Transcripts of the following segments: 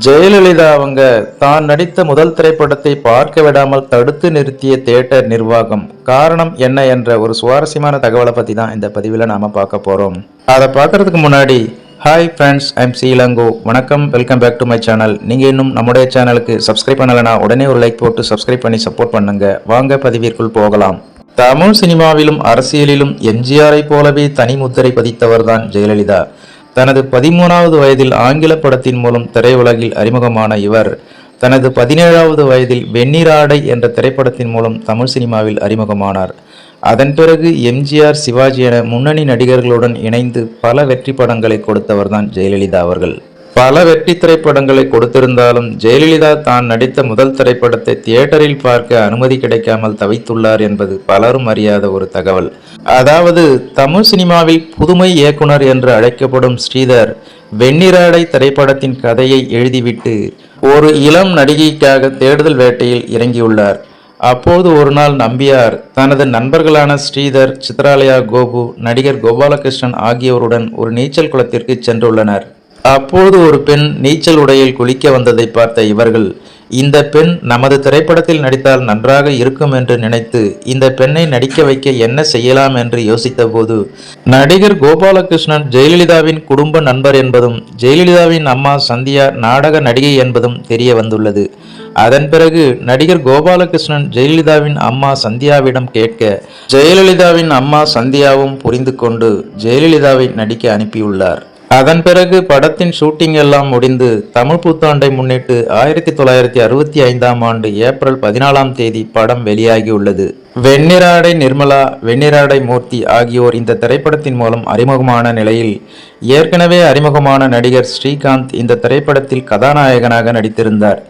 ஜெயலலிதா அவங்க தான் நடித்த முதல் திரைப்படத்தை பார்க்க விடாமல் தடுத்து நிறுத்திய தியேட்டர் நிர்வாகம் காரணம் என்ன என்ற ஒரு சுவாரஸ்யமான தகவலை பத்தி தான் இந்த பதிவில் நாம பார்க்க போறோம். அதை பார்க்கறதுக்கு முன்னாடி hi friends, I'm C Elango. வணக்கம், welcome back to my channel. நீங்கள் இன்னும் நம்முடைய சேனலுக்கு சப்ஸ்கிரைப் பண்ணலைன்னா உடனே ஒரு லைக் போட்டு சப்ஸ்கிரைப் பண்ணி சப்போர்ட் பண்ணுங்க. வாங்க பதிவிற்குள் போகலாம். தமிழ் சினிமாவிலும் அரசியலிலும் எம்ஜிஆரை போலவே தனி முத்திரை பதித்தவர்தான் ஜெயலலிதா. தனது 13வது வயதில் ஆங்கில படத்தின் மூலம் திரையுலகில் அறிமுகமான இவர் தனது 17வது வயதில் வெண்ணிராடை என்ற திரைப்படத்தின் மூலம் தமிழ் சினிமாவில் அறிமுகமானார். அதன் பிறகு எம்ஜிஆர், சிவாஜி என முன்னணி நடிகர்களுடன் இணைந்து பல வெற்றி படங்களை கொடுத்தவர்தான் ஜெயலலிதா அவர்கள். பல வெற்றி திரைப்படங்களை கொடுத்திருந்தாலும் ஜெயலலிதா தான் நடித்த முதல் திரைப்படத்தை தியேட்டரில் பார்க்க அனுமதி கிடைக்காமல் தவித்துள்ளார் என்பது பலரும் அறியாத ஒரு தகவல். அதாவது தமிழ் சினிமாவில் புதுமை இயக்குனர் என்று அழைக்கப்படும் ஸ்ரீதர் வெண்ணிராடை திரைப்படத்தின் கதையை எழுதிவிட்டு ஒரு இளம் நடிகைக்காக தேடுதல் வேட்டையில் இறங்கியுள்ளார். அப்போது ஒரு நாள் நம்பியார் தனது நண்பர்களான ஸ்ரீதர், சித்ராலயா, கோபு, நடிகர் கோபாலகிருஷ்ணன் ஆகியோருடன் ஒரு நீச்சல் குளத்திற்கு சென்றுள்ளனர். அப்போது ஒரு பெண் நீச்சல் உடையில் குளிக்க வந்ததை பார்த்த இவர்கள் இந்த பெண் நமது திரைப்படத்தில் நடித்தால் நன்றாக இருக்கும் என்று நினைத்து இந்த பெண்ணை நடிக்க வைக்க என்ன செய்யலாம் என்று யோசித்த போது நடிகர் கோபாலகிருஷ்ணன் ஜெயலலிதாவின் குடும்ப நண்பர் என்பதும் ஜெயலலிதாவின் அம்மா சந்தியா நாடக நடிகை என்பதும் தெரிய வந்துள்ளது. அதன் பிறகு நடிகர் கோபாலகிருஷ்ணன் ஜெயலலிதாவின் அம்மா சந்தியாவிடம் கேட்க ஜெயலலிதாவின் அம்மா சந்தியாவும் புரிந்து கொண்டு ஜெயலலிதாவை நடிக்க அனுப்பியுள்ளார். அதன் பிறகு படத்தின் ஷூட்டிங் எல்லாம் முடிந்து தமிழ் புத்தாண்டை முன்னிட்டு 1965ஆம் ஆண்டு ஏப்ரல் 14ஆம் தேதி படம் வெளியாகியுள்ளது. வெண்ணிராடை நிர்மலா, வெண்ணிராடை மூர்த்தி ஆகியோர் இந்த திரைப்படத்தின் மூலம் அறிமுகமான நிலையில் ஏற்கனவே அறிமுகமான நடிகர் ஸ்ரீகாந்த் இந்த திரைப்படத்தில் கதாநாயகனாக நடித்திருந்தார்.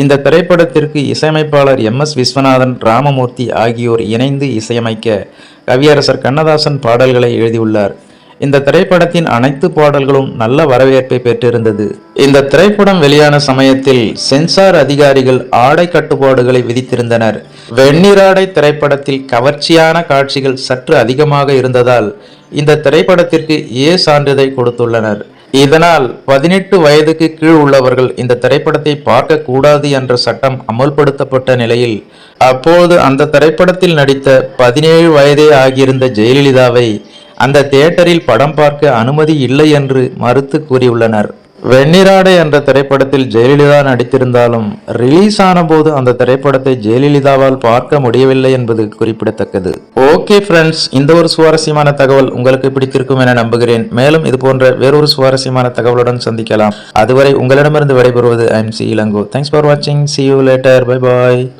இந்த திரைப்படத்திற்கு இசையமைப்பாளர் MS விஸ்வநாதன், ராமமூர்த்தி ஆகியோர் இணைந்து இசையமைக்க கவியரசர் கண்ணதாசன் பாடல்களை எழுதியுள்ளார். இந்த திரைப்படத்தின் அனைத்து பாடல்களும் நல்ல வரவேற்பை பெற்றிருந்தது. இந்த திரைப்படம் வெளியான சமயத்தில் சென்சார் அதிகாரிகள் ஆடை கட்டுப்பாடுகளை விதித்திருந்தனர். வெண்ணிராடை திரைப்படத்தில் கவர்ச்சியான காட்சிகள் சற்று அதிகமாக இருந்ததால் இந்த திரைப்படத்திற்கு ஏ சான்றிதழ் கொடுத்துள்ளனர். இதனால் 18 வயதுக்கு கீழ் உள்ளவர்கள் இந்த திரைப்படத்தை பார்க்க கூடாது என்ற சட்டம் அமல்படுத்தப்பட்ட நிலையில் அப்போது அந்த திரைப்படத்தில் நடித்த 17 வயதே ஆகியிருந்த ஜெயலலிதாவை அந்த தியேட்டரில் படம் பார்க்க அனுமதி இல்லை என்று மறுத்து கூறியுள்ளனர். வெண்ணிராடை என்ற திரைப்படத்தில் ஜெயலலிதா நடித்திருந்தாலும் ரிலீஸ் ஆன போது அந்த திரைப்படத்தை ஜெயலலிதாவால் பார்க்க முடியவில்லை என்பது குறிப்பிடத்தக்கது. ஓகே ஃப்ரெண்ட்ஸ், இந்த ஒரு சுவாரஸ்யமான தகவல் உங்களுக்கு பிடித்திருக்கும் என நம்புகிறேன். மேலும் இது போன்ற வேறொரு சுவாரஸ்யமான தகவலுடன் சந்திக்கலாம். அதுவரை உங்களிடமிருந்து விடைபெறுவது I'm C Ilango. Thanks for வாட்சிங். See you later. Bye bye.